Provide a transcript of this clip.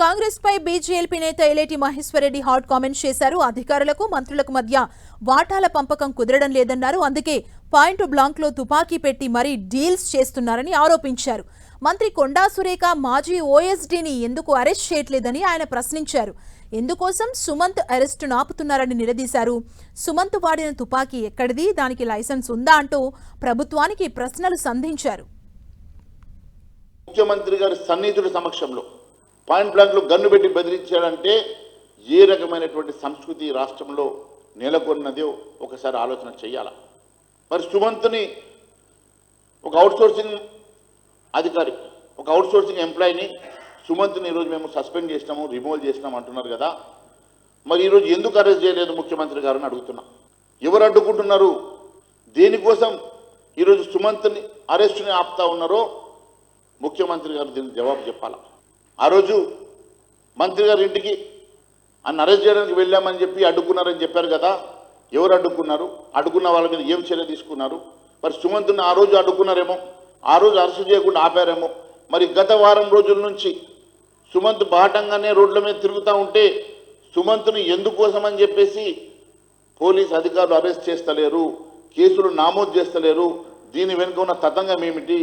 కాంగ్రెస్ పై BJP నేత Yeleti Maheshwar Reddy hot comments చేశారు. అధికారులకు మంత్రులకు మధ్య వాటాల పంపకం కుదరడం లేదన్నారు. అందుకే పాయింట్ బ్లాంక్ లో తుపాకీ పెట్టి మరీ డీల్స్ చేస్తున్నారని ఆరోపించారు. మంత్రి కొండా సురేఖ మాజీ ఓఎస్డీని ఎందుకు అరెస్ట్ చేయట్లేదని ఆయన ప్రశ్నించారు. ఎందుకోసం సుమంత్ అరెస్టును ఆపుతున్నారని నిలదీశారు. సుమంత్ వాడిన తుపాకీ ఎక్కడిది, దానికి లైసెన్స్ ఉందా అంటూ ప్రభుత్వానికి ప్రశ్నలు సంధించారు. ముఖ్యమంత్రి గారి సన్నిహితుడి సమక్షంలో పాయింట్ బ్లాంక్లో గన్ను పెట్టి బెదిరించాడంటే ఏ రకమైనటువంటి సంస్కృతి రాష్ట్రంలో నెలకొన్నదో ఒకసారి ఆలోచన చేయాల. మరి సుమంత్ని ఒక అవుట్సోర్సింగ్ అధికారి, ఒక అవుట్సోర్సింగ్ ఎంప్లాయీని సుమంత్ని ఈరోజు మేము సస్పెండ్ చేసినాము, రిమూవ్ చేసినాము అంటున్నారు కదా. మరి ఈరోజు ఎందుకు అరెస్ట్ చేయలేదు ముఖ్యమంత్రి గారిని అడుగుతున్నాం. ఎవరు అడ్డుకుంటున్నారు? దేనికోసం ఈరోజు సుమంత్ని అరెస్టుని ఆపుతా ఉన్నారో ముఖ్యమంత్రి గారు దీనికి జవాబు చెప్పాలి. ఆ రోజు మంత్రి గారి ఇంటికి అన్న అరెస్ట్ చేయడానికి వెళ్ళామని చెప్పి అడ్డుకున్నారని చెప్పారు కదా. ఎవరు అడ్డుకున్నారు? అడ్డుకున్న వాళ్ళ మీద ఏం చర్య తీసుకున్నారు? మరి సుమంత్ని ఆ రోజు అడ్డుకున్నారేమో, ఆ రోజు అరెస్ట్ చేయకుండా ఆపారేమో. మరి గత వారం రోజుల నుంచి సుమంత్ బాటంగానే రోడ్ల మీద తిరుగుతూ ఉంటే సుమంత్ని ఎందుకోసం అని చెప్పేసి పోలీస్ అధికారులు అరెస్ట్ చేస్తలేరు, కేసులు నమోదు చేస్తలేరు? దీని వెనుక ఉన్న తతంగం ఏమిటి?